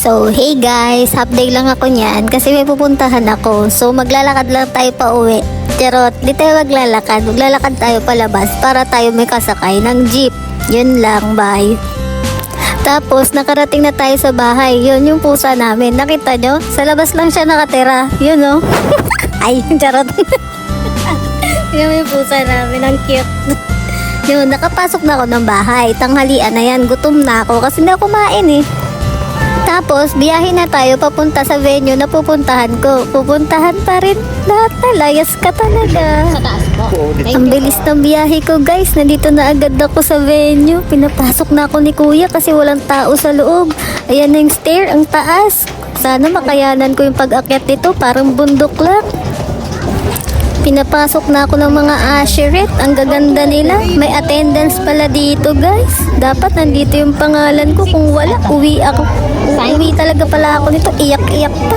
So, hey guys, update lang ako niyan kasi may pupuntahan ako. So, maglalakad lang tayo pa uwi. Charot, di tayo maglalakad. Maglalakad tayo palabas para tayo may kasakay ng jeep. Yun lang, bye. Tapos, nakarating na tayo sa bahay. Yun yung pusa namin. Nakita nyo? Sa labas lang siya nakatira. Yun oh. Ay, charot. Yun yung pusa namin. Ang cute. Yun, nakapasok na ako ng bahay. Tanghalian na yan. Gutom na ako kasi hindi ako kumain eh. Tapos, biyahe na tayo papunta sa venue na pupuntahan ko. Pupuntahan pa rin. Lahat na, layas ka talaga. Sa taas po. Ang bilis ng biyahe ko guys. Nandito na agad ako sa venue. Pinapasok na ako ni kuya kasi walang tao sa loob. Ayan na yung stair, ang taas. Sana makayanan ko yung pag-akyat dito. Parang bundok lang. Pinapasok na ako ng mga usherette. Ang gaganda nila. May attendance pala dito guys. Dapat nandito yung pangalan ko. Kung wala, uwi ako. Uwi talaga pala ako nito. Iyak-iyak pa.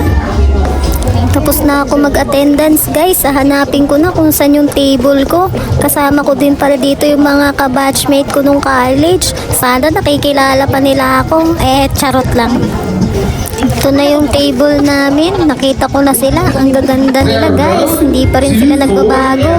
Tapos na ako mag-attendance guys. Hanapin ko na kung saan yung table ko. Kasama ko din pala dito yung mga kabatchmate ko nung college. Sana nakikilala pa nila ako. Charot lang. Ito na yung table namin. Nakita ko na sila. Ang gaganda nila guys. Hindi pa rin sila nagbabago.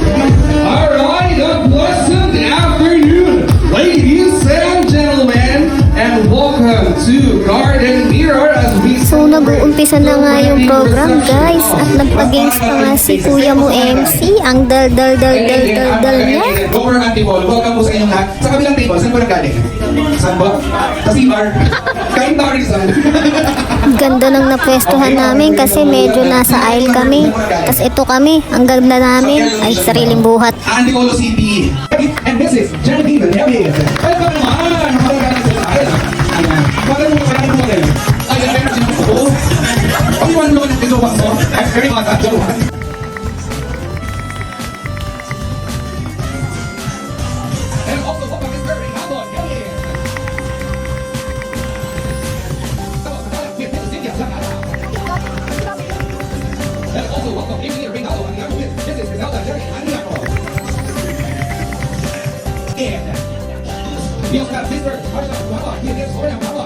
Alright, a pleasant afternoon, ladies and gentlemen, and welcome to Garden Mirror as we So nag-uumpisa na nga yung program guys. At nagpa-games pa nga si kuya mo MC. Ang dal niya. Over ang table, welcome po sa inyong lahat. Sa kabilang table, saan po naggaling? Saan ba? Sa CR. Kain tayo rin saan? Ganda ng napwestuhan namin kasi medyo nasa aisle kami. Tapos ito kami, ang ganda namin. Ay, sariling buhat. Antipolo City. And this is Genevieve Neves. Welcome naman! Nakalaga na sila. Ayan. Bakit mo kailangan mo kayo? Ay, meron silang buko. Pag-iwan mo ng ito mo. I'm very much at Joe. And also, Papa is very humble. Yeah. And also, welcome Emily Rinaldo. This is Griselda Jerry Aniaco. And we also have Mr. Marsha Guapa. He is Orion Guapa.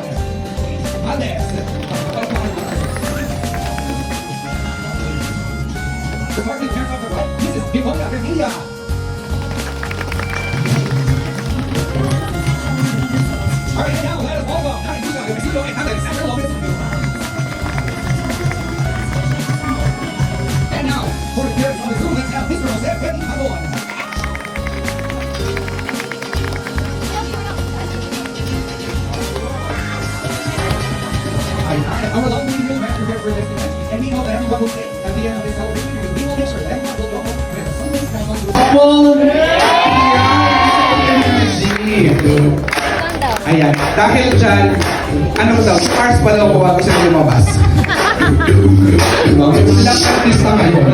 Alex. The party camp on the right. This is Vivonia Revilla. All right, now let us welcome Narigusa Garcido and Alex Samuel Lopez. And now, for the players on the Zoom, let's have Mr. Jose Penny Pabon. Our lovely video man prepared for this event, and we know that everyone will say at the end of this celebration, we will make sure that everyone will go home with a Sunday special to Ayan, dahil dyan, ano daw, stars pa daw kung gusto nyo lumabas. Ilang artista ngayon.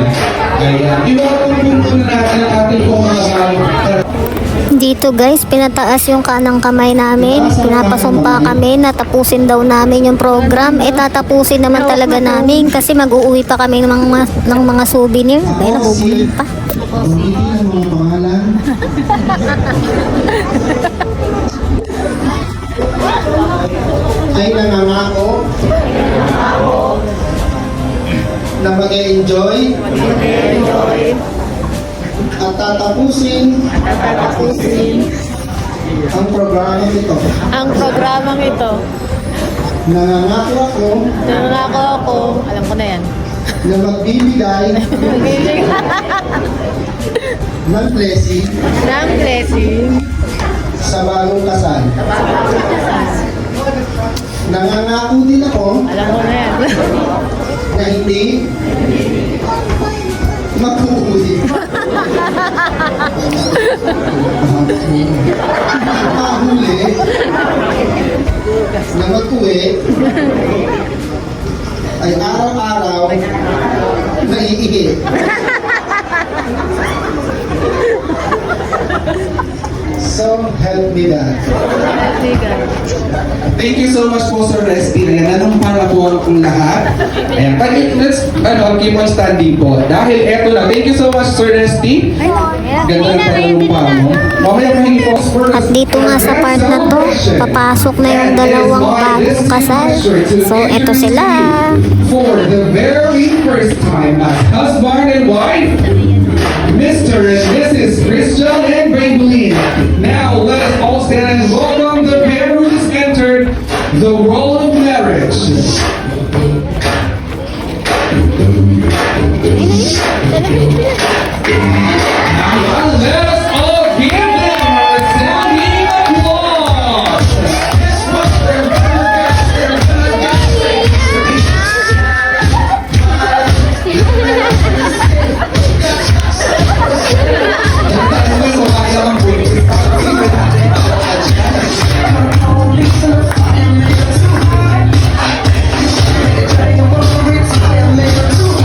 Ayan, iwakong na natin ang ating mga Dito guys, pinataas yung kanang kamay namin. Pinapasumpa kami na tapusin daw namin yung program. Tatapusin naman talaga namin kasi mag-uuwi pa kami ng mga souvenir. Ay, nabubulol pa. Ay nangangako na mag-enjoy at tatapusin ang programang ito. Ang programang ito. Nangangako Nangako ako. Alam ko na yan. na magbibigay ng blessing Ng blessing. sa bagong kasal. Nangangako din ako Alam ko na yan. na hindi magkuhuli. Mahuli na mag-uwi ay araw-araw na iihi. Sa So, help me that. Thank you so much po, Sir Resty. Ayan, nanumpa na po ang lahat. Ayan, but let's, keep on standing po. Dahil eto na. Thank you so much, Sir Resty. Ganda ng panumpa mo. Mamaya mahingi po. At dito nga sa part na to, papasok na yung dalawang bagong kasal. So, eto sila. For the very first time as husband and wife, Mr. and Mrs. Christian and Maybelline. Now let us all stand and welcome the pair who just entered the role of marriage. Now let us all give them a sounding applause.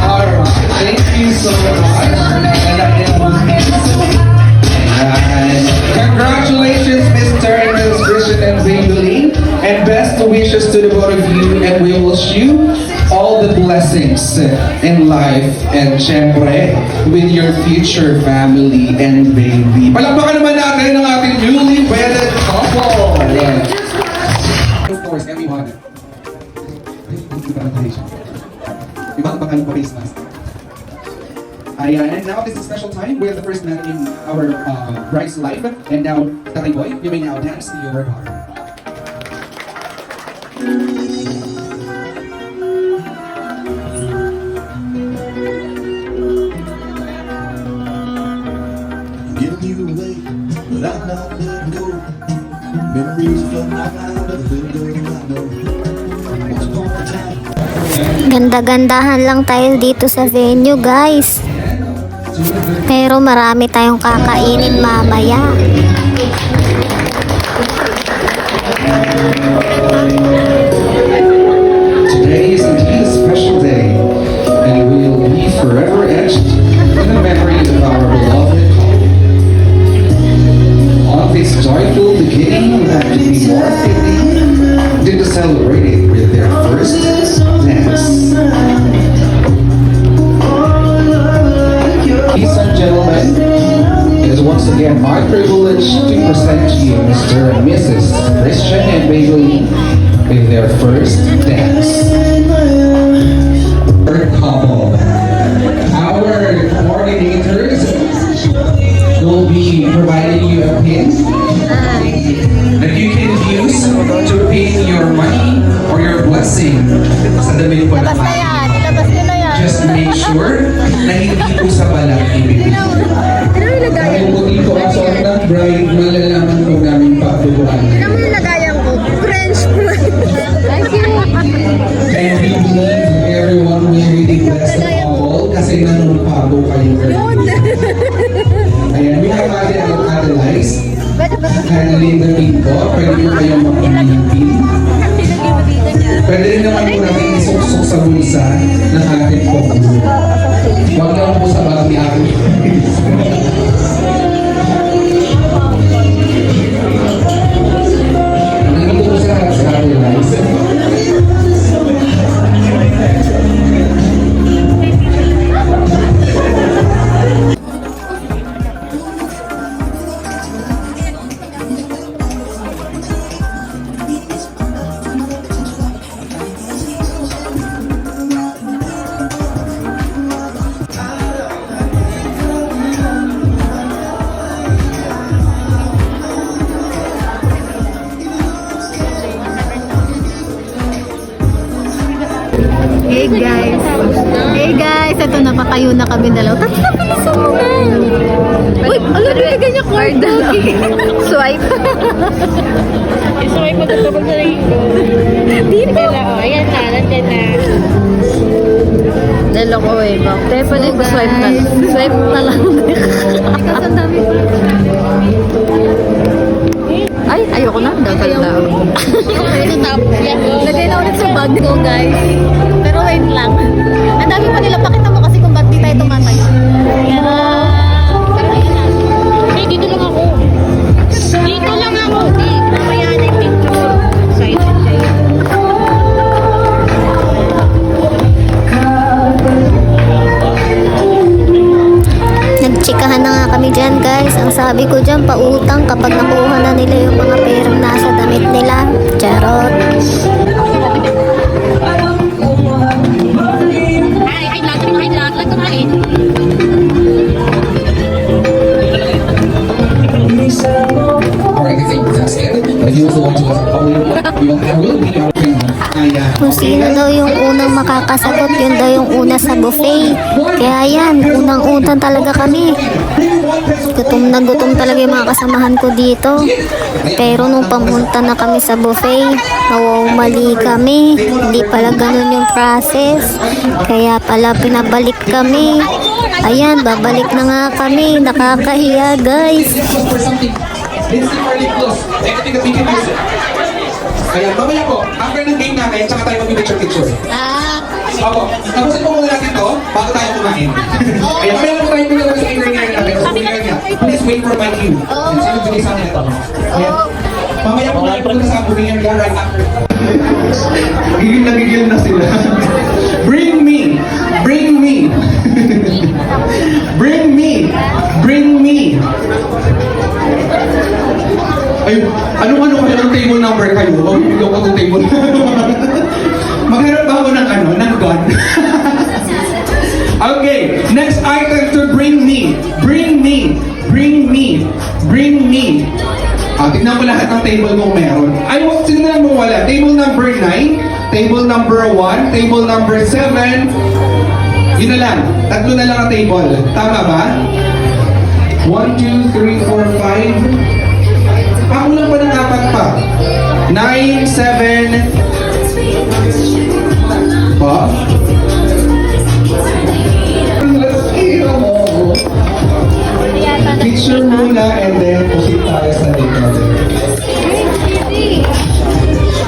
Alright, thank you so much. And congratulations, Mr. and Mrs. Christian and Maybelline, and best wishes to the both of you, and we wish you all the blessings in life and syempre with your future family and baby. Palakpakan naman natin ang ating newly wedded couple. Yeah. Of course, everyone. Ibang-bakan pa face mask. Ayan, and now this is a special time. We are the first man in our bride's life. And now, Tatay Boy, you may now dance to your heart. Giving you away, but I'm not letting go. Memories flooding out of the window, I know. Once upon a time. Ganda-gandahan lang tayo dito sa venue, guys. Pero marami tayong kakainin mamaya. Today is indeed a special day, and will be forever etched in the memory of our beloved couple. On this joyful beginning that to be more fitting than to celebrate it with their first dance. Ladies and gentlemen, it is once again my privilege to present to you Mr. and Mrs. Christian and Maybelline with their first dance. Third couple. Our coordinators will be providing you a pin that you can use to pin your money or your blessing sa damit po ng Just make sure na hindi po sa balang ibibigay. Dahil po dito ang suot ng bride, malalaman po namin pagdubuan. Alam mo yung lagayan ko? French fries. Thank you. And we believe everyone will really bless the couple kasi nanumpa po kayo. Ayan, we have Adelize. Handling the pin po. Pwede po kayong magpamili ng pin. Pwede rin naman po natin isuksok sa bulsa ng ating pong. Huwag lang po sa balang ni ating. Nandito po sa Adelize. Hey guys, ito napatayo na kami dalawa. Tapos napilisan mo na. Uy, ano nilagay niya card? Swipe. Isaway mo dito pag nalagay ko. Dito. Ayan na, nandiyan na. Naloko eh, ba? Kaya pwede ko swipe na. Swipe na lang. Kasi ang dami ko. Ay, ayoko na. Dagal na. Lagay na ulit sa bag ko, guys. Pero wait lang. Ang dami pa nila. Pakita mo kasi kung ba't di tayo tumatayo. Pero ayan na. Hey, dito lang ako. Dito. kapag nakuha na nila yung mga perang nasa damit nila. Charot. Alright, thank you. That's it. But you also want to I will be your friend. Ayan. Kung sino daw yung unang makakasagot, yun daw yung una sa buffet. Kaya yan, unang-unang talaga kami. Gutom talaga yung mga kasamahan ko dito. Pero nung pamunta na kami sa buffet, mali kami. Hindi pala ganun yung process. Kaya pala pinabalik kami. Ayan, babalik na nga kami. Nakakahiya, guys. For something. Let's see for lip gloss. Anything that we can use it. Ayan, mamaya po, after ng game namin, tsaka tayo mag-picture-picture. Opo, tapusin po muna natin to, bago tayo kumain. Ayan, mamaya lang po tayo pinagawa sa winner natin. So, winner niya, please wait for my cue. And sino bigay sa akin ito? Ayan. Mamaya po tayo pupunta sa winner niya right after. Gigil na sila. Bring me! Bring me! Bring me! Bring me! Ay, ano kayo ng table number kayo? Magbibigyan ko ng table. Maghanap ba ako ng gun? Okay, next item to bring me. Bring me. Bring me. Bring me. Tignan ko lahat ng table kung meron. Ay, sino na lang mong wala? Table number 9, table number 1, table number 7. Yun na lang. Tatlo na lang ang table. Tama ba? 1, 2, 3, 4, 5. Ako lang pa ng 4 pa. 9, 7. Ba? Picture muna and then proceed tayo sa dito.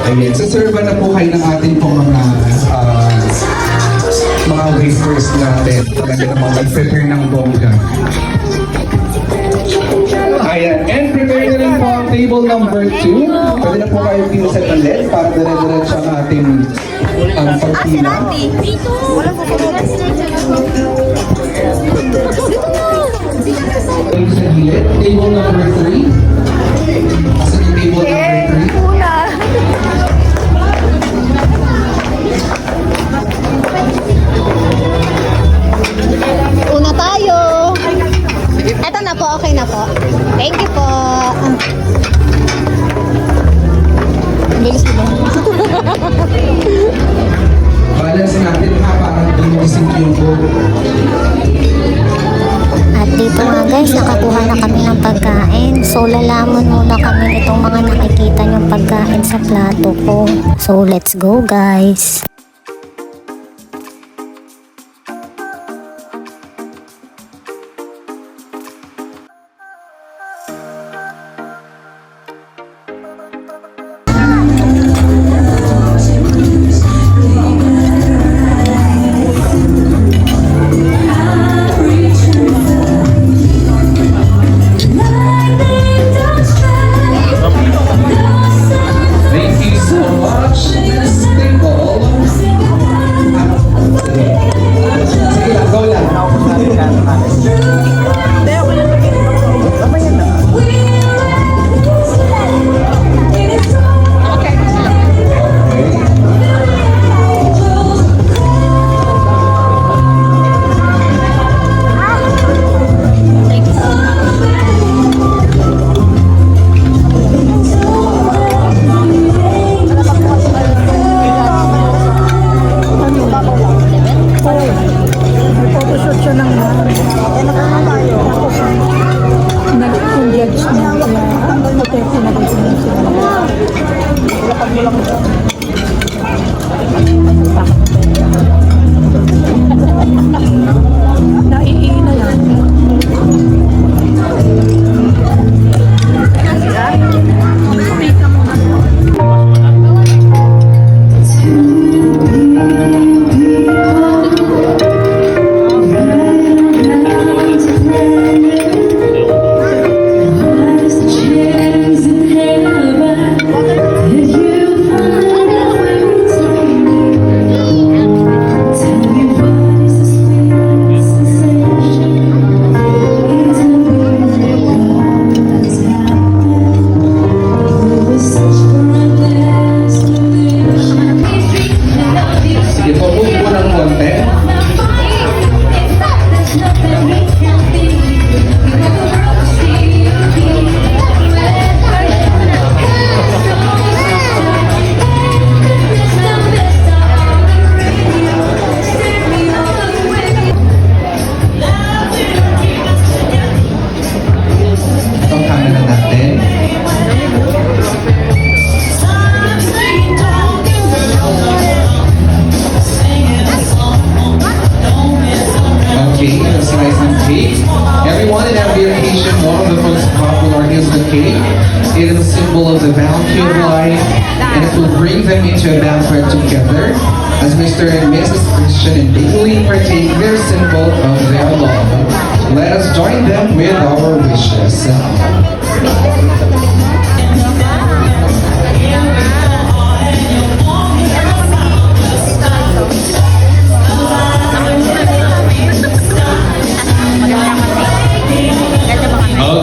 Ayan, saserva na po kayo ng ating pong mga wafers natin. Talaga namang mag-prepare ng bongga. Ayan, and prepare na rin po ang table number 2. Pwede na po kayo pinuset ulit para dire-diretso ang ating pagpila. Sa gilid, table number 3. Asa yung table number 3? Una tayo. Eto na po, okay na po. Thank you po. Bilis ba? Balance natin ha, parang dumising yung bowl. At dito nga guys, nakakuha na kami ng pagkain. So lalaman muna kami itong mga nakikita niyong pagkain sa plato ko. So let's go guys. Thank you so much, Miss Table. it is a symbol of the bounty of life, and it will bring them into a banquet together as Mr. and Mrs. Christian and Bailey partake their symbol of their love. Let us join them with our wishes.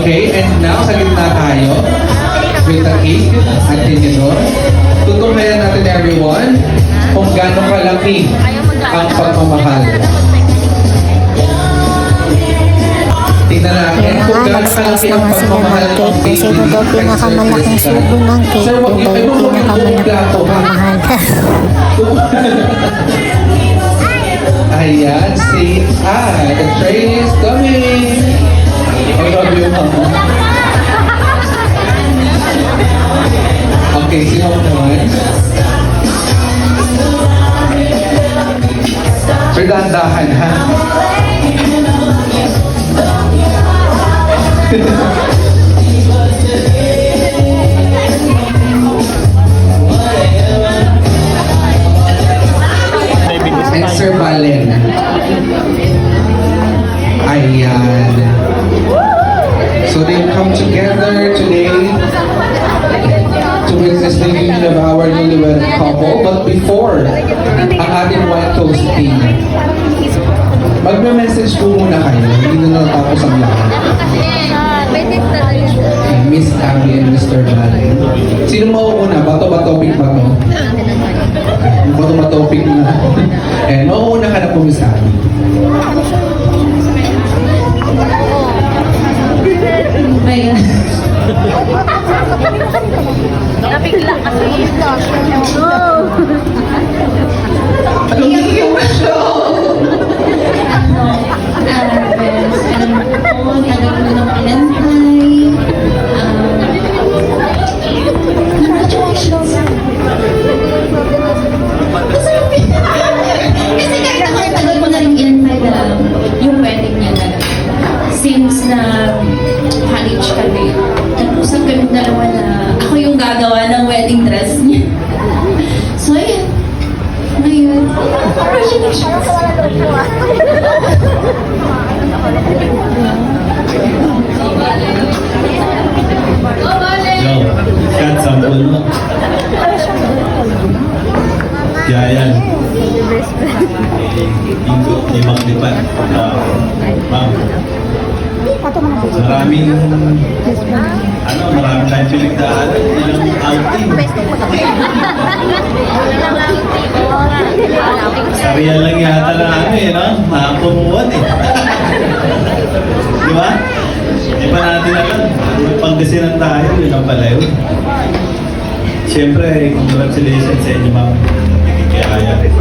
Okay, and now sa gitna tayo with the cake at tinidor. Tutunghayan natin everyone kung gaano kalaki ang pagmamahal. Tingnan natin kung gaano kalaki ang pagmamahal ng Kasi baby ito daw pinakamalaking subo ng cake. Sir, Ito wag daw niyo yung pinakamalaking pagmamahal. Ayan, say hi. The train is coming. I love you, mama. Okay, sino naman? Sir, dahan-dahan, ha? And Sir Valen. Ayan. So they come together today to witness the union of our newlywed couple. But before ang ating white toasting, magme-message po muna kayo. Hindi na natapos ang lahat. Miss Abby and Mr. Valen. Sino mauuna? Bato ba topic ba to? Bato ba topic na? Eh, mauuna ka na po, Miss Abby. Nabigla kasi. Kasi kahit ako ay tagal ko na rin in-invite yung wedding niya na since na college kami, nag-usap kami dalawa na ako yung gagawa ng wedding dress niya. So, ayan. Ngayon, Yo, kat sampul mo. Jayan. Di maglipat. Ma'am. Maraming tayong pinagdaanan. Ilang outing. Sariya lang yata na no? Makapumuwan Di ba? Di ba natin alam? Pangasinan tayo, yun ang pala yun. Siyempre, congratulations sa inyo, ma'am. Kaya rin.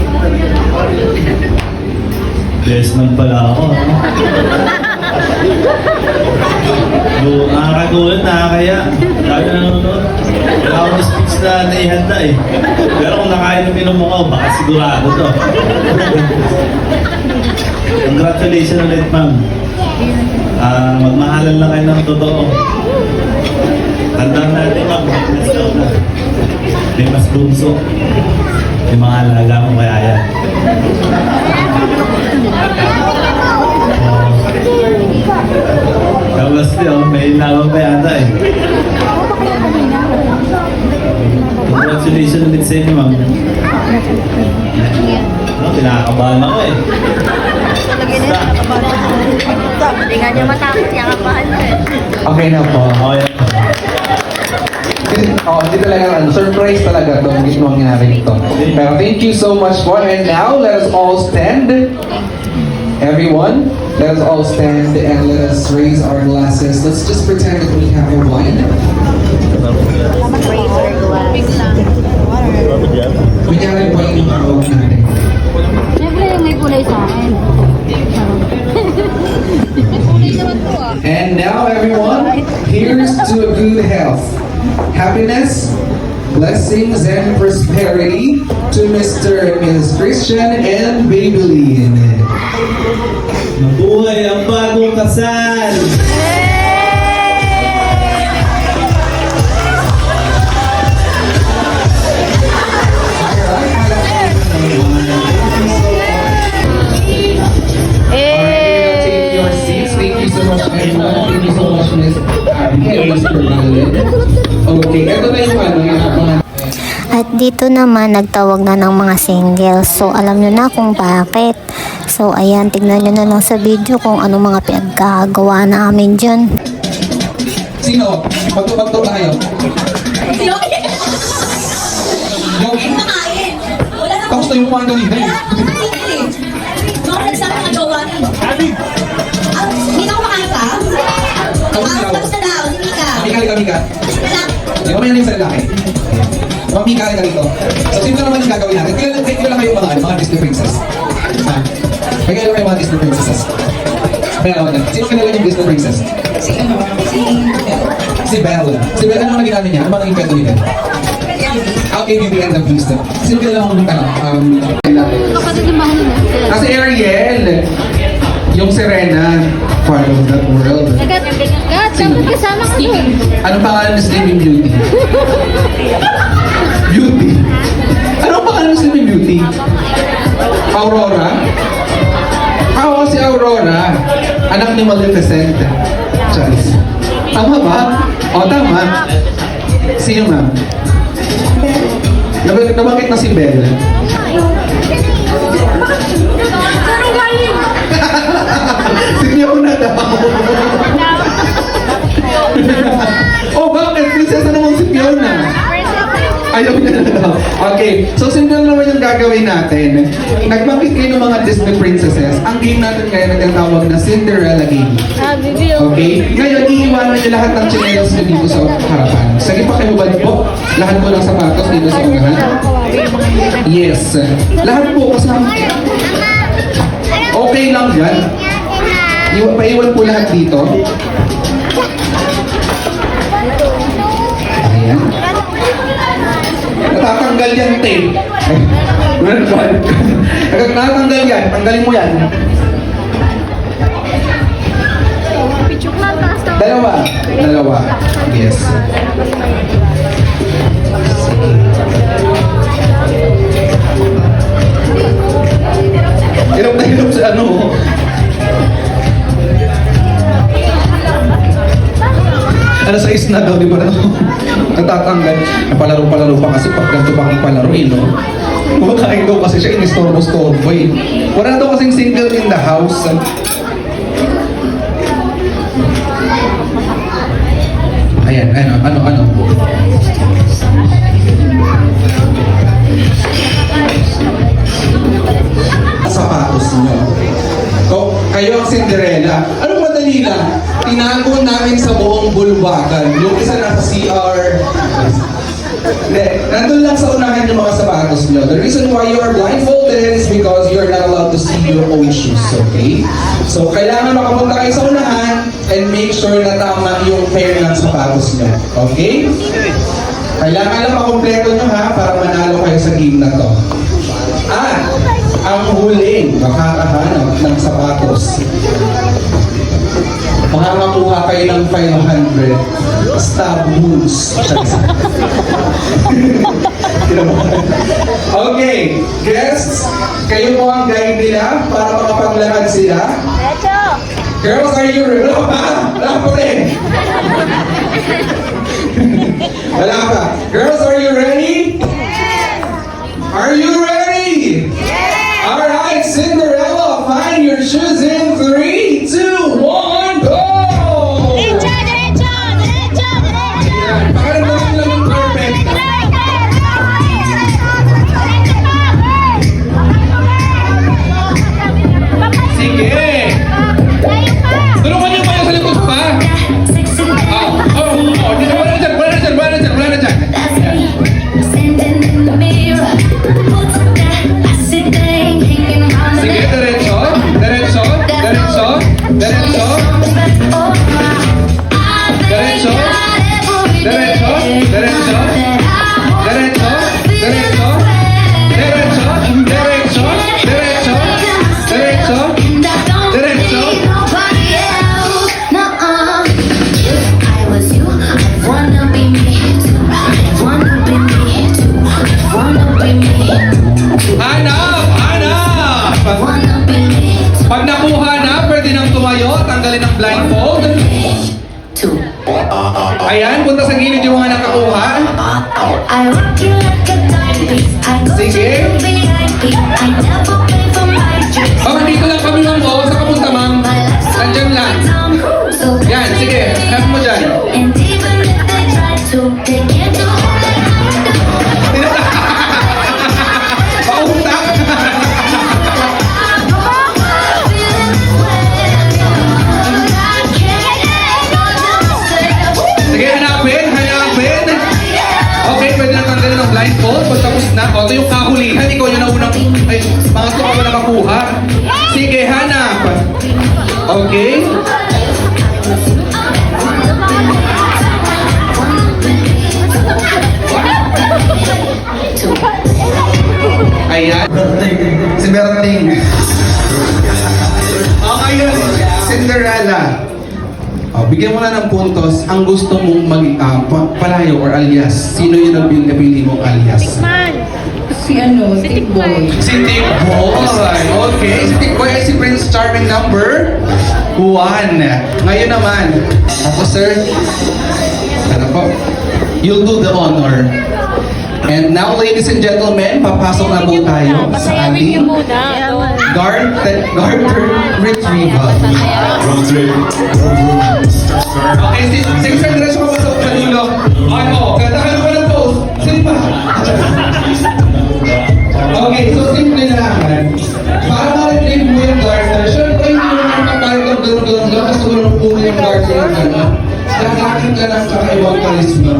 Bless man pala ako. Nakakagulat, nakakaya. Sabi na nanonood. Wala akong speech na naihanda Pero kung nakain ng pinumukaw, baka sigurado to. Congratulations ulit, ma'am. Magmahalan lang kayo ng totoo. Tandaan natin, ma'am. May mas bunso. Yung mga alaga mo kaya yan. Tapos may laban pa yata Congratulations ulit sa inyo, ma'am. Pinakakabahan ako Hindi nga niya matakot niya kapahan Okay na po. Okay. Hindi talaga surprise talaga itong nangyari ito. Pero thank you so much for. And now, let us all stand. Everyone, let us all stand and let us raise our glasses. Let's just pretend that we have a wine. Kunyari wine yung tawag natin. Siyempre, may kulay sa akin. And now, everyone, here's to a good health, happiness, blessings, and prosperity to Mr. and Mrs. Christian and Babylene. Mabuhay ang bagong kasal! Okay, ito na yung ano, yung mga... At dito naman, nagtawag na ng mga single. So, alam nyo na kung bakit. So, ayan, tignan nyo na lang sa video kung ano mga pinagkagawa namin dyan. Sino? Magto tayo. Yogi? Tapos na yung mga kanina eh. Mika. Di ba may nalim sa lalaki? Mga Mika ka rito. So, sino naman yung gagawin natin? Kaya lang kayo mga Disney princess. Ha? Kaya lang kayo mga Disney princesses. Kaya naman yan. Sino kinala yung Disney princess? Si Belle. Si Belle, ano naging namin niya? Ano ba naging kwento niya? Okay, Beauty and the Beast. Sino kinala mo nung Kapatid yung mahal na. Si Ariel. Yung Serena. Part of that world. Gat, dapat kasama ka doon. Anong pangalan ni Sleeping Beauty? Beauty. Anong pangalan ni Sleeping Beauty? Aurora? Oo, si Aurora. Anak ni Maleficent. Charis. Tama ba? O, tama. Sino ma'am? Nabanggit na si Belle. Sarong galing. Sige mo na daw. Oh, bakit? Prinsesa naman si Fiona. Ayaw niya na daw. Okay, so simple naman yung gagawin natin. Nagbanggit kayo ng mga Disney princesses. Ang game natin ngayon ay tinatawag na Cinderella game. Okay? Ngayon, iiwanan niyo lahat ng chinelas niyo dito sa harapan. Sige pa kayo balik po. Lahat po ng sapatos dito sa unahan. Yes. Lahat po kasama. Okay lang yan. Paiwan po lahat dito. Ayan. Natatanggal yan, tape. Natatanggal yan. Tanggalin mo yan. Dalawa. Yes. Hirap na hirap sa ano. Alas 6 na daw, di ba? Natatanggal. Napalaro-palaro pa kasi pag ganito pa kang palaruin, no? Kumakain daw kasi siya, inistorbo-storbo eh. Wala daw kasing single in the house. Ayan, ano? Sapatos niyo. Kayo ang Cinderella. Anong madali lang? Tinago namin sa buong bulwagan. Yung isa nasa CR. Hindi. Nandun lang sa unahan yung mga sapatos nyo. The reason why you are blindfolded is because you are not allowed to see your own shoes. Okay? So, kailangan makapunta kayo sa unahan and make sure na tama yung pair ng sapatos nyo. Okay? Kailangan lang makompleto nyo ha para manalo kayo sa game na to. At ang huling makakahanap ng sapatos. Makakakuha kayo ng 500 stab wounds. Okay, guests, kayo po ang guide nila para makapaglakad sila. Girls, are you ready? Wala pa rin. Wala pa. Girls, are you ready? Are you ready? Alright, Cinderella, find your shoes in 3, 2, 1, go! Ayan, pakiramdaman lang yung perfect. Sige! Tulungan niyo kayo sa likod pa! Wala na dyan! Sige, diretso. Diretso. Diretso. Pag nakuha na, pwede nang tumayo, tanggalin ang blindfold. Ayan, punta sa gilid yung mga nakakuha. I rock you like a diamond. I go to Sige. the VIP. I never pay for my drinks. Ma'am, dito lang kami ma'am. Oo, sa kapunta ma'am. Nandyan lang. Yan, sige. Help mo dyan. And even if they try to, they can't do like I do. Pautak. Sige, hanapin. Okay, pwede na tanggalin ng blindfold. Pag tapos na, o, ito yung kahulihan. Ikaw yung naunang, ay, mga ito ka nakakuha. Sige, hanap. Okay. Ayan. Si Berting. Ngayon, Cinderella. Bigyan mo na ng puntos ang gusto mong palayo or alias. Sino yung napili mong alias? Si Tikboy. Si Tikboy. Okay. Si Tikboy ay si Prince Charming number 1. Ngayon naman, ako sir, ano po? You'll do the honor. And now, ladies and gentlemen, papasok na po tayo sa ating garter retrieval. Okay, sige sir, diretso ka pasok sa dulo. Ay, katakan ko ng pose. Sige pa. Okay, so simple lang. Para ma-retrieve mo yung garter, syempre hindi mo naman kapalit ng gano'n-gano'n lang kasi wala po yung garter ng gano'n. Lalakad ka lang kakaibang karisma.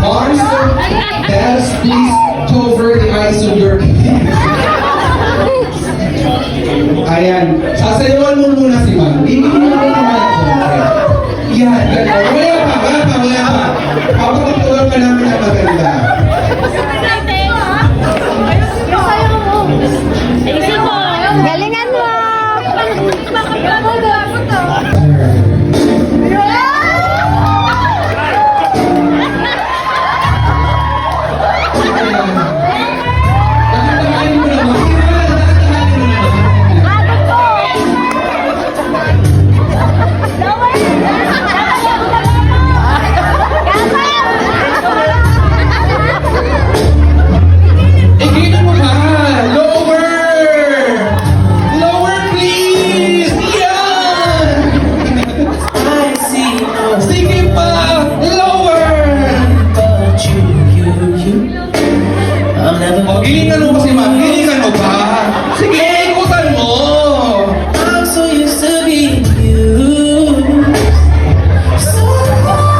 Arms, hands, please cover the eyes of your kid. Ayan. Sasayawan mo muna si ma'am. Hindi mo naman naman. Yan, gano'n. Wala pa. Papatutulan ka namin na maganda. Galingan mo! Igilin mo ba? Lower please! Yan! Sige pa! Lower! Gilingan mo kasi ma'am, gilingan mo pa! Sige, ikutan mo!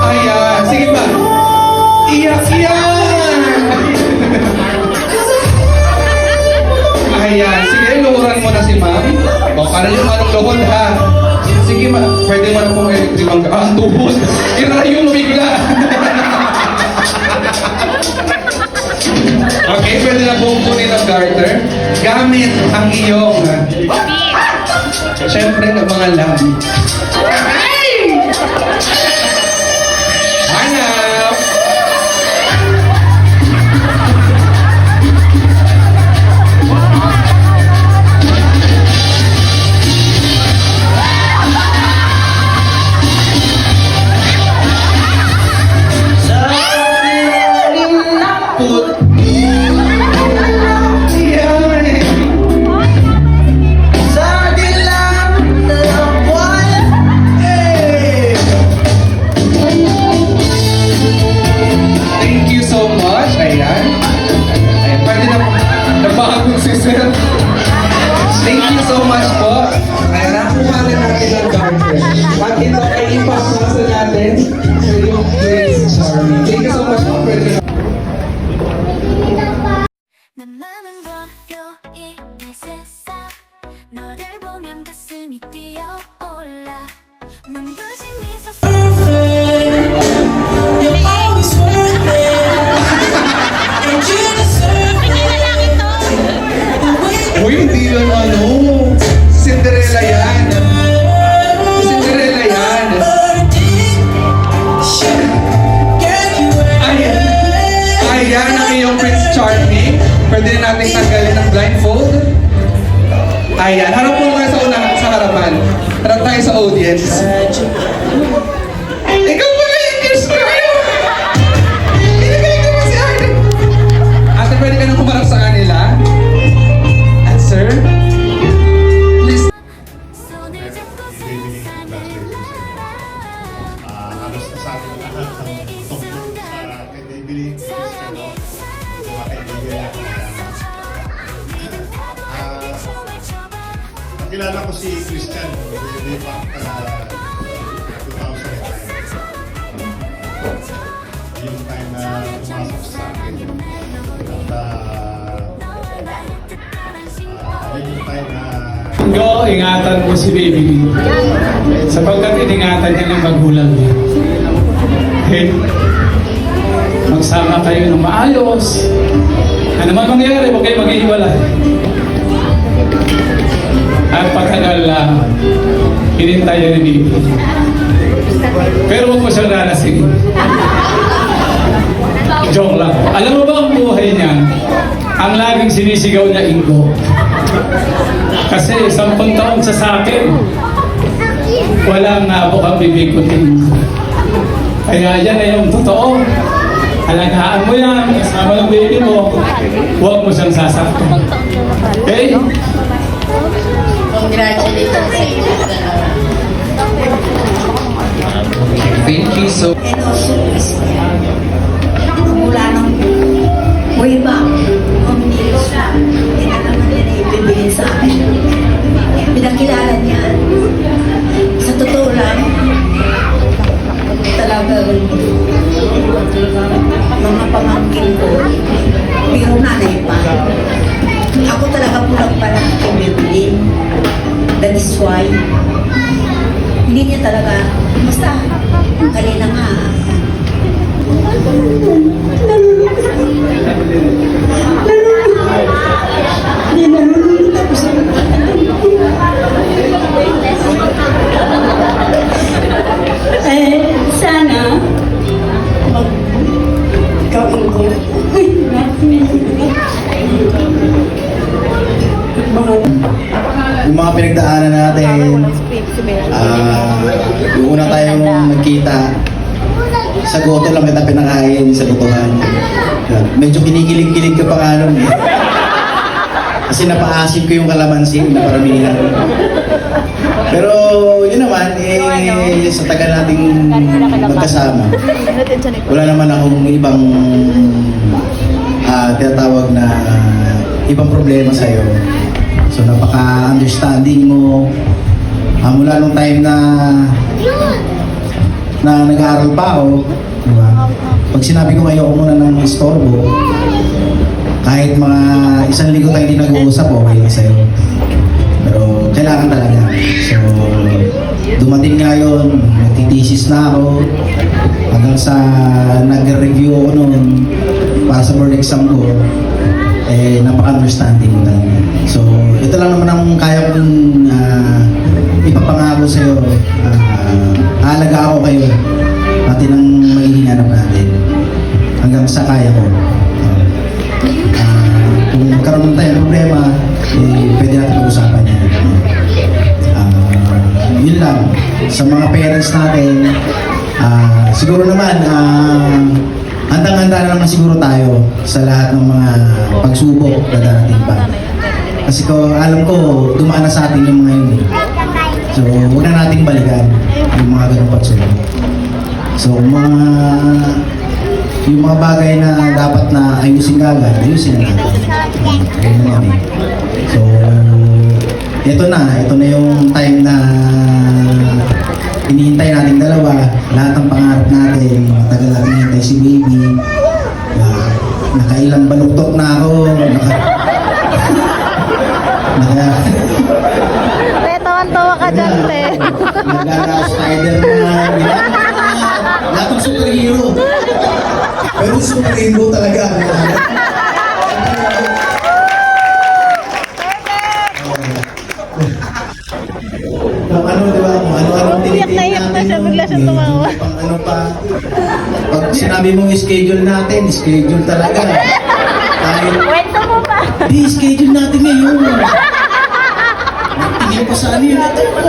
Ayan, sige pa! Iyak yan! Ayan, sige, luhuran mo na si ma'am. Para yung anong luhod ha. Sige ma, pwede mo na pong electribang ka. Ang tuhod! Irayo mo bigla! Okay, pwede na pong kunin ang garter. Gamit ang iyong siyempre ng mga labi. Hanap! Thank you so much. Ayan. Ayan, pwede na nabahagong si Sir. Thank you so much po. Ayan, nakuha na natin ang garter. At ito ay ipapasa natin sa iyong Prince Charming. Thank you so much po. Pwede na. 나만은 너여 이 세상 너를 보면 가슴이 뛰어올라 눈부신 미소 Uy, hindi lang Cinderella yan. Cinderella yan. Ayan ang iyong Prince Charming. Pwede natin tanggalin ang blindfold. Ayan, harap po tayo sa harapan. Harap tayo sa audience. Ikaw pala yung kiss ko. Ilagay ko ba si Akin? Nakilala ko si Christian way back 2009. Yung time na pumasok sa akin. At yung time na Go, ingatan mo si baby. Sapagkat iningatan niya ng magulang niya. Okay? Magsama kayo ng maayos. Ano man mangyari, huwag kayo mag-iiwalay. At patagal lang, hinintay niya ni baby. Pero huwag mo siyang lalasigin. Joke lang. Alam mo ba ang buhay niya? Ang laging sinisigaw niya, Ingo. Kasi 10 taon sa akin, walang nabok ang bibig ko din. Kaya yan ay yung totoo. Alagaan mo yan, kasama ng baby mo. Huwag mo siyang sasaktan. Okay? Congratulations sa inyo. Thank you so And also, Christian, mula nung way back, uminili siya. Tinalaman niya na ibibigay sa akin. Pinakilala niya. Sa totoo lang, talagang mga pamangkin ko, pero nanay pa. Ako talaga pulang pala kay That is why, hindi niya talaga, basta, kanina nga, sana, gawin ko. Yung mga pinagdaanan natin, yung una tayong nagkita, sa goto lang kita pinakain sa gotohan. Medyo kinikilig-kilig ka pa nga nun eh. Kasi napaasin ko yung kalamansi, naparamihan. Pero yun naman, sa tagal nating magkasama, wala naman akong ibang tinatawag na ibang problema sa'yo. So napaka-understanding mo. Mula nung time na nag-aaral pa ako, diba? Pag sinabi ko ayoko muna ng istorbo, kahit mga 1 linggo tayo hindi nag-uusap, okay lang sa'yo. Pero kailangan talaga. So, dumating nga yun, nagtitesis na ako, hanggang sa nag-review ako noon para sa board exam ko, napaka-understanding mo talaga. So, ito lang naman ang kaya kong ipapangako sa'yo. Aalaga ako kayo, pati ng mahihinganap natin, hanggang sa kaya ko. Kung magkaroon tayo ng problema, pwede natin mag-usapan yan. Yun lang. Sa mga parents natin, siguro naman, handang-handa na naman siguro tayo sa lahat ng mga pagsubok na darating pa. Kasi alam ko, dumaan na sa atin yung mga yun. So, huwag na nating balikan yung mga ganong pagsubok. So, yung mga bagay na dapat na ayusin agad, ayusin na natin. Ayun na yan eh. So, ito na yung time na hinihintay natin dalawa, lahat ng pangarap natin, matagal natin hinihintay si baby. Nakailang baluktot na ako, Tawan-tawa ka dyan, te. Spider-Man, lahat ng superhero. Pero superhero talaga. Diba? Ano Iyak na siya, bigla siya tumawa. Ano pa? Pag sinabi mong schedule natin, schedule talaga. Kwento mo pa. Di, schedule natin ngayon. Tingin ko sa ano yun. Ito po.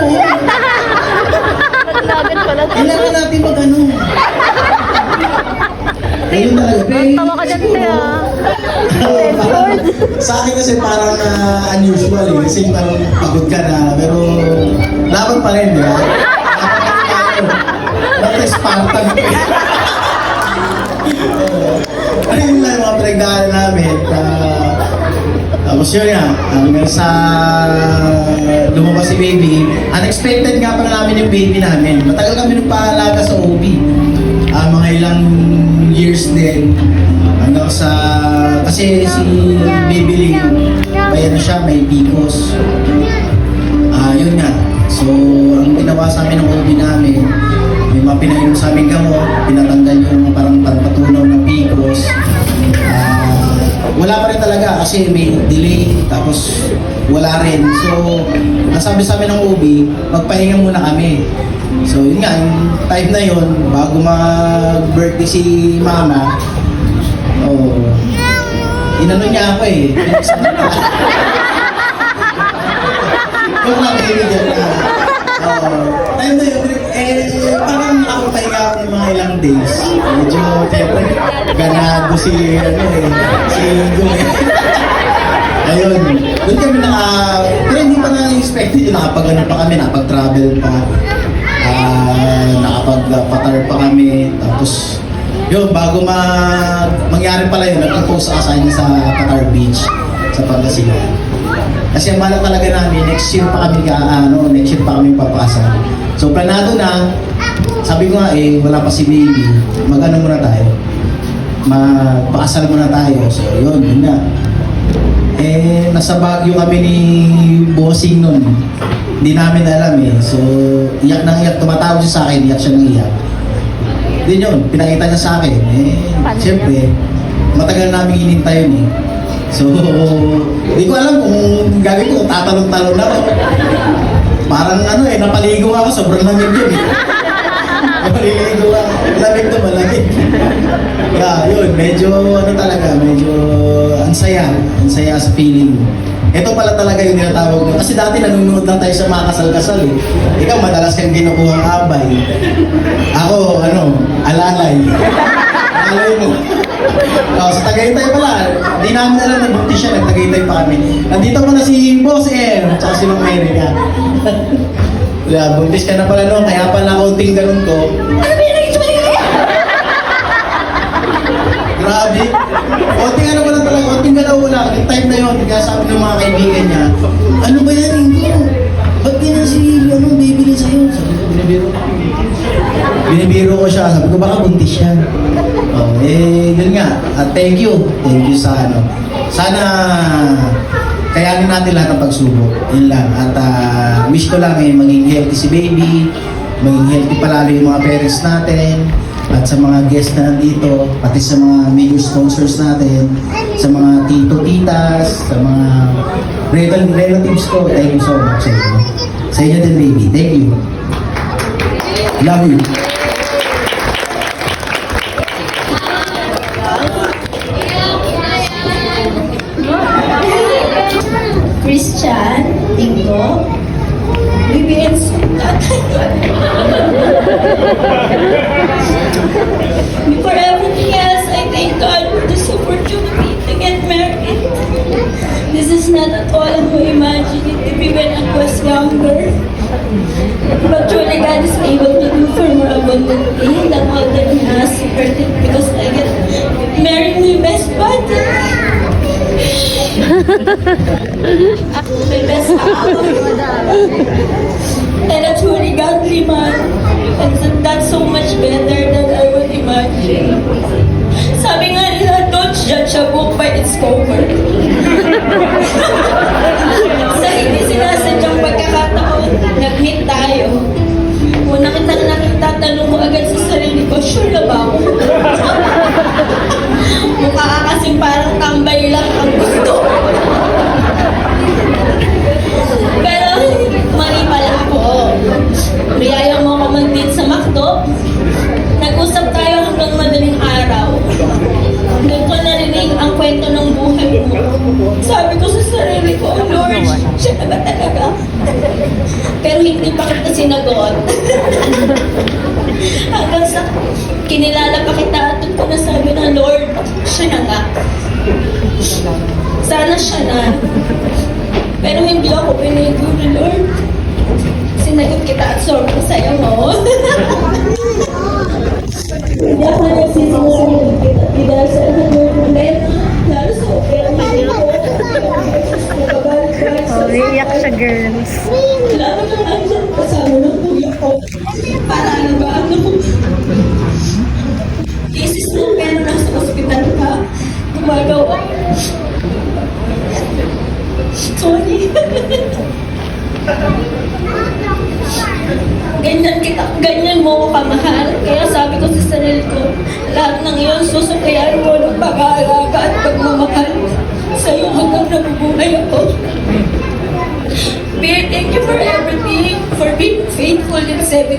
Naglagan pala. Kailangan natin mag-ano. Ayun talaga. Tawa ka dyan, te, Sa akin kasi parang unusual eh. Kasi parang pagod ka na. Pero laban pa rin, di ba? Basta Spartan. Ano yun lang mga pinagdaanan namin. Tapos yun nga, hanggang sa lumabas si baby, unexpected nga pala namin yung baby namin. Matagal kami nagpaalaga sa OB. Mga ilang years din. Hanggang sa, kasi si baby Lee, may ano siya, may PCOS. Yun nga. So, ang ginawa sa amin ng OB namin, may mga pinainom sa amin gamot, pinatanggal yung parang patunaw ng PCOS. Wala pa rin talaga kasi may delay, tapos wala rin. So, nasabi sa amin ng OB, magpahinga muna kami. So, yun nga, yung time na yun, bago mag-birthday si mama, inano niya ako eh. Yung lang, baby dyan na. Time na yun, parang nakapahinga ako ng mga ilang days. Medyo, siyempre, ganado si Ingo eh. Ayun, doon kami pero hindi pa na-expected yun, nakapag-ano pa kami, nakapag-travel pa. Nakapag-patar pa kami. Tapos, yun, bago mangyari pala yun, nag-propose sa assignment sa Patar Beach, sa Pangasinan. Kasi ang malak talaga namin, next year pa kami papasa. So, planado na, sabi ko nga wala pa si baby, mag-ano muna tayo, magpakasal muna tayo. So, yun nga. Nasa Baguio kami ni Bossing nun. Hindi namin alam So, iyak nang iyak, tumatawag siya sa akin, iyak siya nang iyak. Din yun, pinakita niya sa akin. Siyempre, matagal namin hinintay yun So, hindi ko alam kung gagawin ko, tatalong-talong na ako. Parang napaligo ako, sobrang lamig yun Napaligo ako, lamig to, malamig. Yun, medyo medyo ansaya sa feeling. Ito pala talaga yung tinatawag mo. Kasi dati nanonood lang tayo sa mga kasal-kasal Ikaw, madalas kang ginukuhang abay. Ako, alalay. Alalay mo. Sa Tagaytay pala, di namin alam na buntis siya, nag-Tagaytay pa kami. Nandito pala si Boss tsaka si Mang America. Buntis ka na pala kaya pala kaunting ganun ko. Ano ba yan? Grabe. Konting pala talaga, konting galaw wala. Yung time na yun, kaya sabi ng mga kaibigan niya, ano ba yan, Ingo? Ba't ganyan si baby niya sa'yo? Sabi ko, binibiro ko siya. Sabi ko, baka buntis siya. Yun nga. At thank you sa Sana kayanin natin lahat ng pagsubok. Yun lang. At wish ko lang maging healthy si baby, maging healthy palalo yung mga parents natin, at sa mga guests na nandito, pati sa mga major sponsors natin, sa mga tito-titas, sa mga relatives ko, thank you so much sa inyo din, baby. Thank you. Love you. Christian, Ingo, Bibi and Before everything else, I thank God for this opportunity to get married. This is not at all how I imagined it to be when I was younger. But truly God is able to do for more abundantly than all that we ask because I get married my best buddy. My best and a truly godly man. And that's so much better than I would imagine. Sabi nga nila, don't judge a book by its cover. Sa hindi sinasadyang pagkakataon, nag-meet tayo. Una kitang nakita, tanong ko agad sa sarili ko, sure na ba ako? Mukha ka kasing parang tambay lang ang gusto. Pero mali pala ako. Riyaya mo ako mag-date sa McDo. Nag-usap tayo hanggang madaling araw. Doon ko narinig ang kwento ng buhay mo. Sabi ko sa sarili ko, Lord, siya na ba talaga? Pero hindi pa kita sinagot. Hanggang sa kinilala pa kita at doon ko nasabi na, Lord, siya na nga. Sana siya na. Pero hindi ako piniguro, Lord. Sinagot kita at sobrang saya mo. Hindi ako nagsisimulan kita. Dahil sa Lord, lalo sa opera,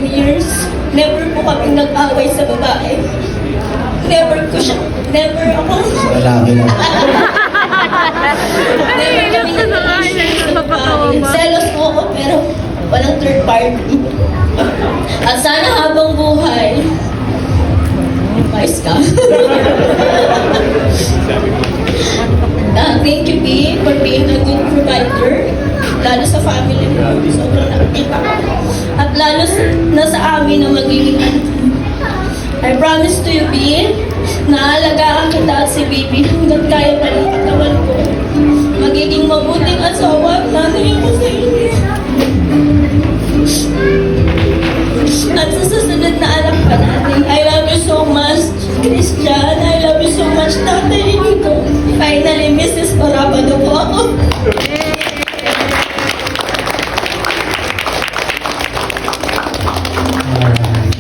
years, never po kami nag-away sa babae. Never ako. Lalaki lang. Never kami nag-away sa babae. Selos po ako pero walang third party. At sana habang buhay, vice ka. Thank you, B, for being a good provider. Lalo sa family mo. Sobrang nakikita ko. At lalo na sa amin na magiging I promise to you, B, na alagaan kita at si Baby hanggang kaya pa ng katawan ko. Magiging mabuting asawa at nanay ko sa iyo. At sa susunod na anak pa natin, I love you so much, Christian. I love you so much, Tatay Nico. Finally, Mrs. Orabado po ako.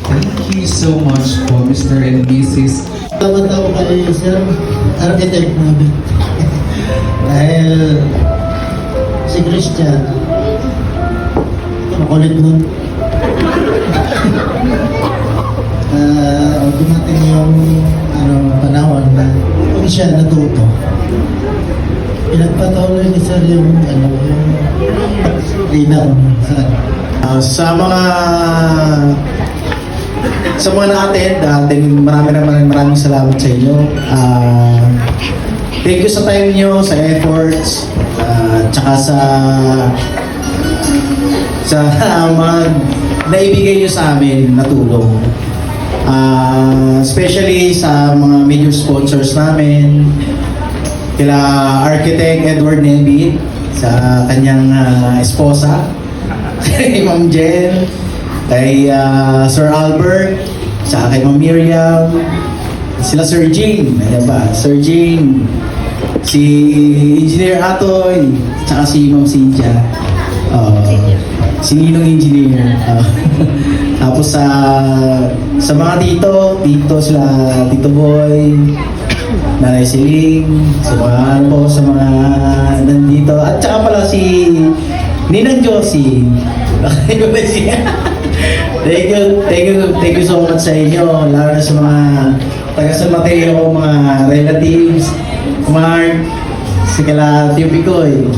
Thank you so much po, Mr. and Mrs. Tawad ako kay Sir Architect namin. Dahil si Christian, makulit nun. Dumating yung panahon na kung siya natuto. Pinagpatuloy ni Sir yung linaw. Sa mga na-attend, maraming salamat sa inyo. Thank you sa time nyo, sa efforts, tsaka sa mga naibigay nyo sa amin na tulong. Especially sa mga major sponsors namin, kila Architect Edward Nebi, sa kanyang esposa, kay Ma'am Jen, kay Sir Albert, sa kay Ma'am Miriam, sila Sir Jing, ayan ba? Sir Jing, si Engineer Atoy, tsaka si Ma'am Cynthia, si Ninong Engineer. Tapos sa mga tito sila Tito Boy, Nanay Siling, sa mga nandito, at saka pala si Ninang Josie. Thank you so much sa inyo, lalo na sa mga taga San Mateo, mga relatives, Mark, si kala Tio Picoy.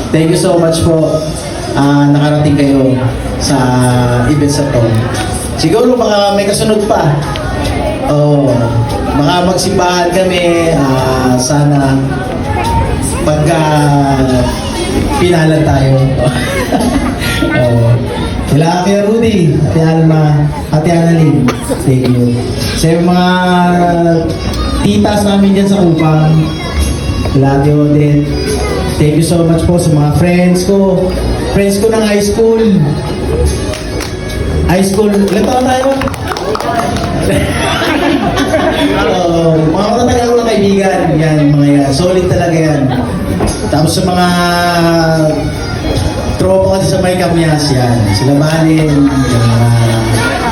Thank you so much po. Nakarating kayo sa event sa to. Siguro baka may kasunod pa. Baka magsimbahan kami, sana pagka pinalan tayo. Kailangan kaya Rudy, Ate Annalyn. Thank you. Sa mga titas namin dyan sa Kupang, Ate Odette, thank you so much po sa mga friends ko ng high school. Ilan taon tayo? Mga matatagal ko na kaibigan, yan, mga yan. Solid talaga yan. Tapos sa mga tropa kasi sa may Kamyas, yan. Sila Balin, yung mga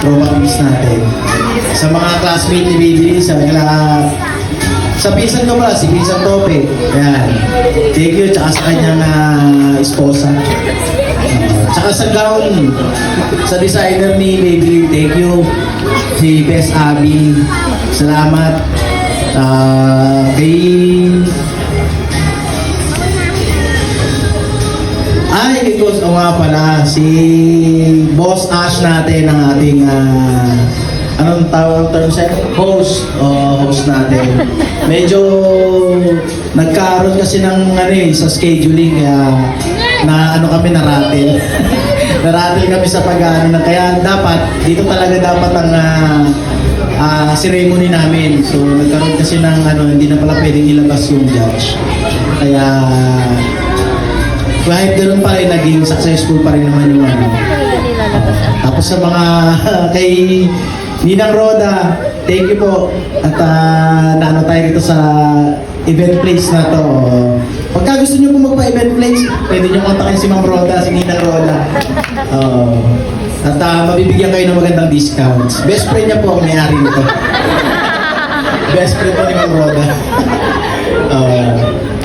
tropa kamiss natin. Sa mga classmate ni Baby, sa pinsan ko pala, si Pinsan Tope. Yan. Thank you, tsaka sa kanyang esposa. Tsaka sa gown, sa designer ni Baby, thank you. Si Best Abby, salamat. Because nga pala, si Boss Ash natin ang ating anong tawag term sa host natin. Medyo nagkaroon kasi ng sa scheduling kaya kami naratil. Naratil kami sa kaya dito talaga dapat ang ceremony namin. So nagkaroon kasi ng hindi na pala pwedeng ilabas yung judge. Kaya kahit ganoon pa rin, naging successful pa rin naman yung tapos sa mga kay Ninang Roda, thank you po. At tayo dito sa event place na to. Pagka gusto nyo po magpa-event place, pwede nyo kontakin si Ma'am Roda, si Ninang Roda. At mabibigyan kayo ng magandang discounts. Best friend niya po ang may-ari nito. Best friend po ni Ma'am Roda.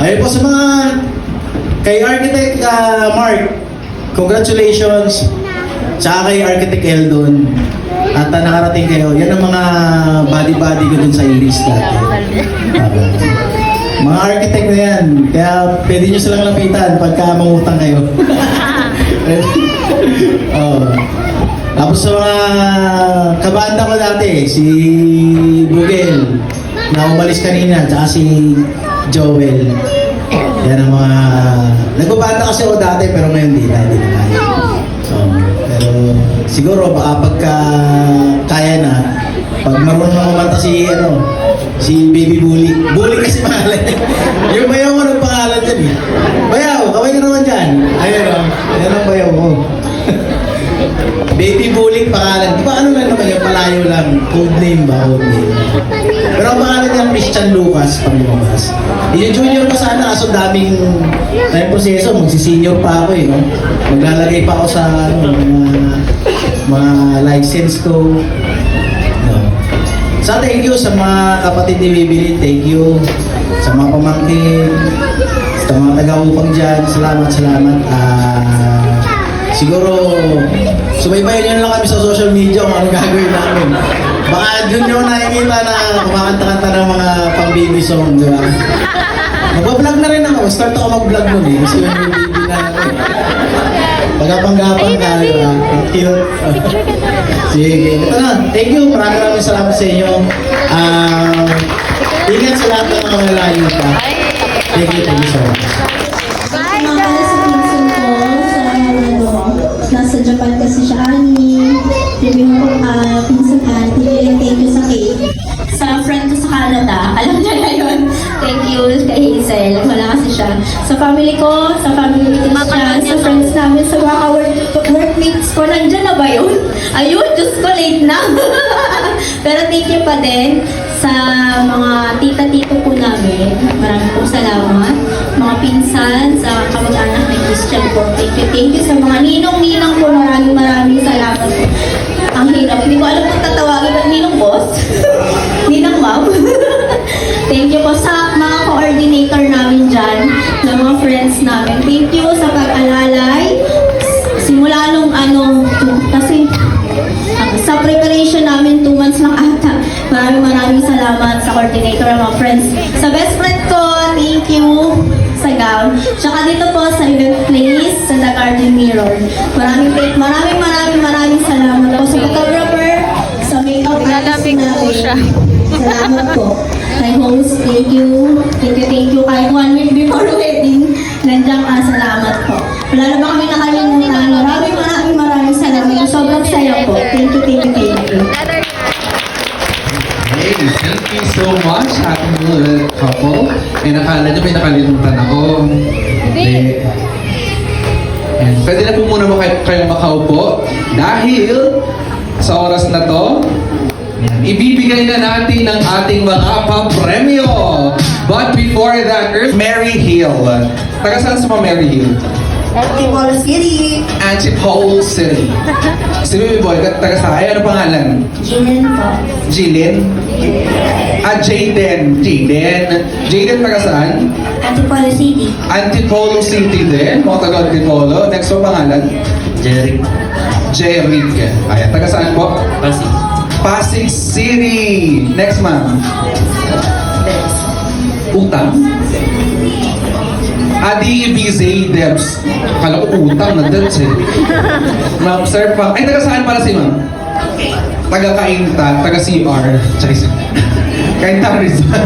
Ayun po sa mga kay Architect Mark, congratulations. Tsaka kay Architect Eldon. At nakarating kayo, yan ang mga body-body ko dun sa Iris dati. Mga architect na yan, kaya pwede nyo silang lapitan pagka mangutang kayo. Oh. Tapos sa mga kabanda ko dati, si Bugel, na umalis kanina, tsaka si Joel. Yan ang mga... Nagbabanda kasi ako dati, pero ngayon hindi na kaya. Pero siguro baka pagka kaya na, pag marunong na kumanta si Baby Bully. Bully kasi pangalan. Yung bayaw mo ng pangalan dyan eh. Bayaw, kaway ka naman dyan. Ayun o, yan ang bayaw ko. Baby Bully pangalan. Di ba ano lang naman yung palayo lang? Code name ba? Code name. Pero ang pangalan niya Christian Lucas pang lumabas. Yung junior pa sana kaso daming proseso. Magsisenior pa ako eh. No? Maglalagay pa ako sa mga license ko. No. So thank you sa mga kapatid ni Bibilin. Thank you sa mga pamangkin. Sa mga taga-upang dyan. Salamat. Siguro, subaybayan nyo lang kami sa social media kung ano gagawin namin. Baka dun nyo nakikita na kumakanta-kanta ng mga pang-baby song, di ba? Mag-vlog na rin ako. Start ako mag-vlog nun eh. Kasi yung baby na ako eh. Pagkapang-gapang ka, di ba? Ang cute. Sige. Ito na. Thank you. Maraming salamat sa inyo. Ingat sa lahat ng mga layo pa. Thank you so much. Nasa Japan kasi siya, Ani. Yung pinsan Ani. Thank you sa cake. Sa friend ko sa Canada, alam niya na yun. Thank you kay Hazel. Wala kasi siya. Sa family ko, sa family ko siya, sa friends namin, sa mga workmates ko, nandyan na ba yun? Ayun, Diyos ko, late na. Pero thank you pa din sa mga tita-tito po namin. Maraming pong salamat. Mga pinsan, sa kamag-anak ni Christian po. Thank you sa mga ninong-ninang po. Maraming salamat po. Ang hirap. Hindi ko alam kung tatawagin ba ninong boss. Ninang ma'am. Thank you po sa mga coordinator namin dyan, sa mga friends namin. Thank you sa pag-alalay. Simula nung kasi sa preparation namin 2 months lang ata. Maraming salamat sa coordinator ng mga friends. Sa best friend ko, thank you sa GAM. Tsaka dito po sa event place, sa The Garden Mirror. Maraming salamat po sa photographer, sa makeup artist namin. Salamat po. Kay host, thank you. Kahit 1 week before wedding, nandiyan ka, salamat po. Wala na ba kami nakalimutan? Maraming salamat. Sobrang saya po. Thank you. Hey, thank you so much, ating little couple. Akala nyo may nakalimutan ako. Hindi. And pwede na po muna kayo makaupo dahil sa oras na to, ibibigay na natin ang ating mga papremyo. But before that, Mary Hill. Taga saan sa mga Mary Hill? Antipolo City. Antipolo City. Si Baby Boy, taga saan? Ano pangalan? Jillian po. Jillian? Jaden. Jaden taga saan? Antipolo City. Antipolo City din. Mga taga Antipolo. Next po pangalan? Jeric. Ayan, taga saan po? Pasig City. Next, ma'am. Utang. Adi BZ Debs. Kala ko utang na Debs eh. Ma'am, sir, pa. Ay, taga saan para si ma'am? Taga Kainta, taga CR. Charis. Kainta Rizal.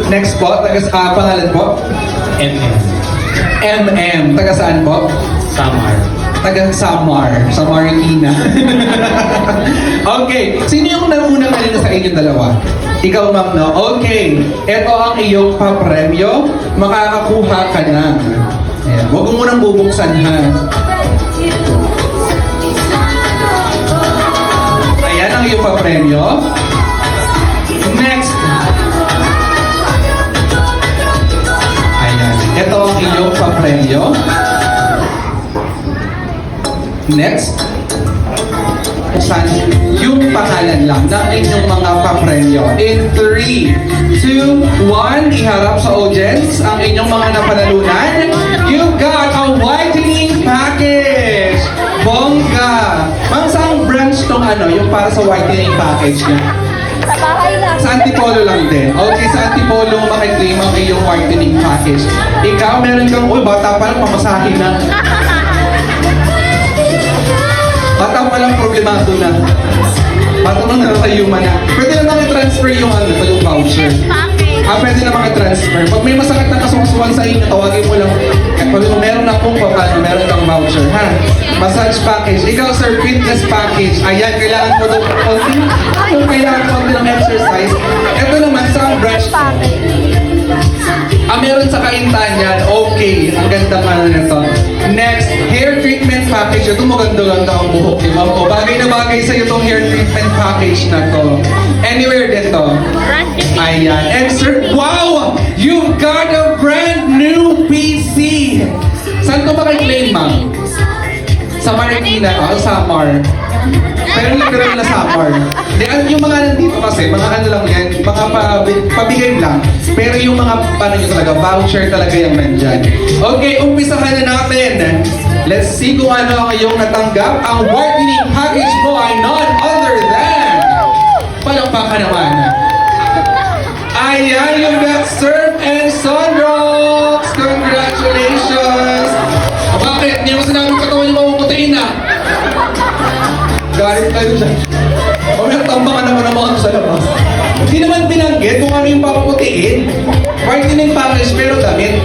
Next po, pangalan po? MM. Taga saan po? Taga Marikina. Okay, sino yung nauna kanina sa inyong dalawa? Ikaw, ma'am, no? Okay, ito ang iyong papremyo. Makakakuha ka na. Ayan. Huwag mo munang bubuksan, ha? Ayan ang iyong papremyo. Next. Ayan. Ito ang iyong papremyo. Next, yung pangalan lang ng inyong mga papremyo. In 3, 2, 1, iharap sa audience ang inyong mga napanalunan. You got a whitening package! Bongga! yung para sa whitening package niya. Sa Antipolo lang din. Okay, sa Antipolo makiklaim ang iyong whitening package. Ikaw, meron kang, uy, bata pa lang, pamasahin na. Bata pa lang, problemado na. Bata pa lang, nakatayuman na. Pwede na transfer yung yung voucher. Pwede na transfer. Pag may masakit na kasukasuan sa inyo, tawagin mo lang. Pag meron na akong papano, meron kang voucher, ha? Massage package. Ikaw, sir, fitness package. Ayan, kailangan mo doon konti. Kung kailangan mo konti ng exercise. Ito naman, sa brush. Meron sa kaintahan yan. Okay, ang ganda nga nito. Next, hair treatment package. Ito maganda-ganda ang buhok. Diba po? Bagay na bagay sa'yo itong hair treatment package na to. Anywhere din to. Ayan. And sir, wow! You've got a brand new PC! Saan to makiklaim, ma'am? Sa Marikina, Samar. Pero literal na Samar. Yung mga nandito kasi, mga ano lang yan, mga pabigay lang. Pero yung mga, paano nyo talaga, voucher talaga yung nandyan. Okay, umpisahan na natin. Let's see kung ano ang iyong natanggap. Ang whitening package mo ay none other than... Palakpakan naman. Ayan, you've got Surf and Sunrocks! Congratulations! Bakit? Hindi mo sinabi katawan yung mapuputiin na. Galit tayo dyan. O may tambangan naman ang mga sa labas. Hindi naman binanggit kung ano yung papaputiin. Whitening package pero damit.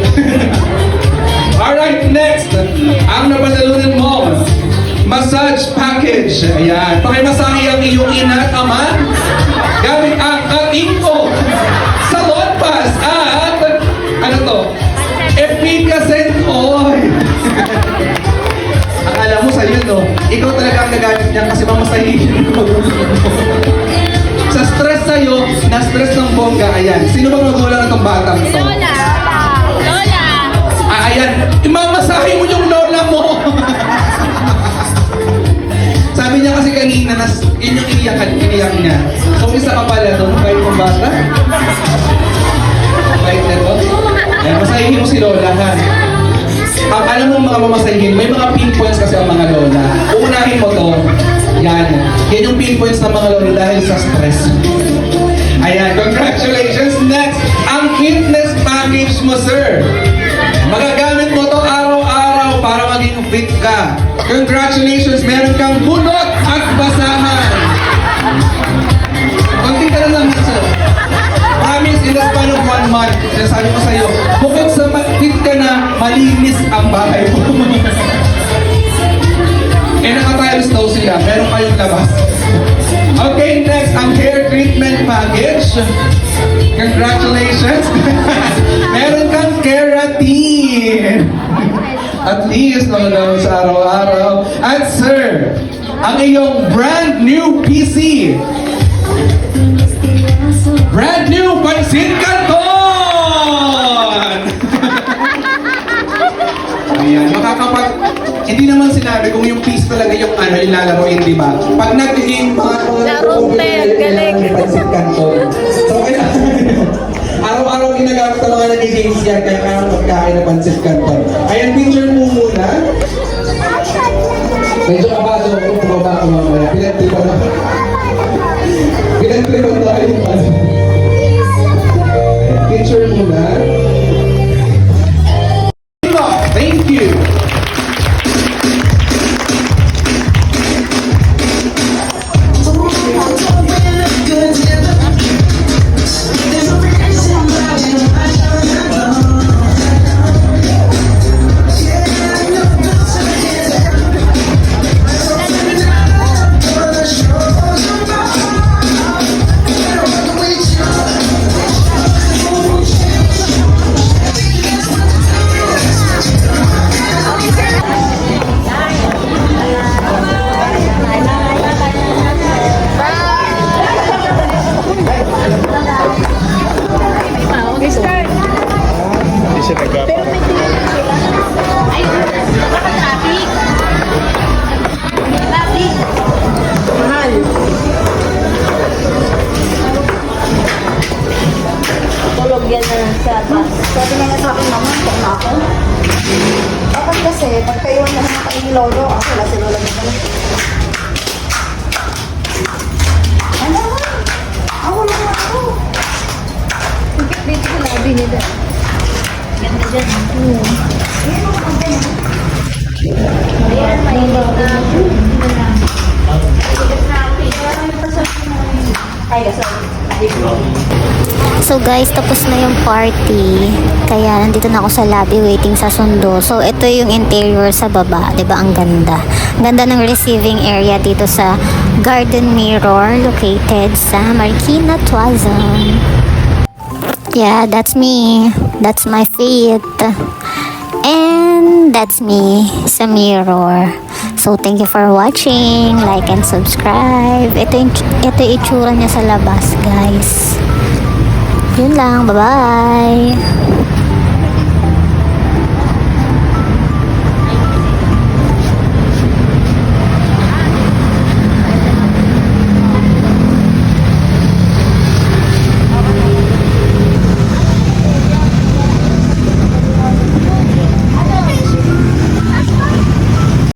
Alright, next. Ang napanalunan mo. Massage package. Ayan. Pakimasahe ang iyong ina at ama. Gamit ang Atinko. Salon Pass at ano to? Efficacent Oil. Akala mo sa'yo, no? Ikaw talaga ang nagamit niyan kasi mamasahihin mo. Sa stress sa'yo, na-stress ng bongga, ayan. Sino bang magulang itong batang to? Lola! Ayan. Imamasahin mo yung lola mo! Sabi niya kasi kanina, yun yung iniyak niya. So, isa ka pala doon, kahit kong bata. Kahit na to. Ayan, masahihin mo si lola, ha? Ang alam mo mga mamasahin, may mga pinpoints kasi ang mga lola. Uunahin mo to. Yan. Yan yung pinpoints ng mga lola dahil sa stress. Ayan, congratulations. Next, ang fitness package mo, sir. Magagamit mo to araw-araw para maging fit ka. Congratulations, meron kang bunot at basahan. Konti ka na lang, sir. Promise, in the span of 1 month, sabi ko sa'yo, bukod sa fit ka na, malinis ang bahay mo. Nakatiles daw sila, meron kayong labas. Okay, next, ang hair treatment package. Congratulations! Meron kang keratin. At least, naman sa araw-araw. At sir, ang iyong brand new PC. Brand new Pansit Canton! Ayan, hindi naman sinabi kung yung piece talaga yung ilalaroin, di ba? Pag nagiging mga galing. Pansit Canton. So, kaya, araw-araw ginagamit ang mga nag-games yan, kaya kaya magkain ng Pansit Canton. Ayan, picture mo muna. Medyo kabado ako, bumaba ako mamaya. Pinagtripan ako. Pinagtripan tayo yung ano. Picture muna. Thank you. Sabi nga sa akin, mama, tok na ako. Dapat kasi, pagkaiwan na naman kayo ni Lolo, ako wala si Lolo na lobby nila. Ganda dyan. So guys, tapos na yung party. Kaya nandito na ako sa lobby waiting sa sundo. So ito yung interior sa baba, 'di ba? Ang ganda. Ang ganda ng receiving area dito sa Garden Mirror located sa Marikina Tuazon. Yeah, that's me. That's my feet. And that's me sa mirror. So thank you for watching. Like and subscribe. Ito yung itsura niya sa labas, guys. Yun lang. Bye-bye.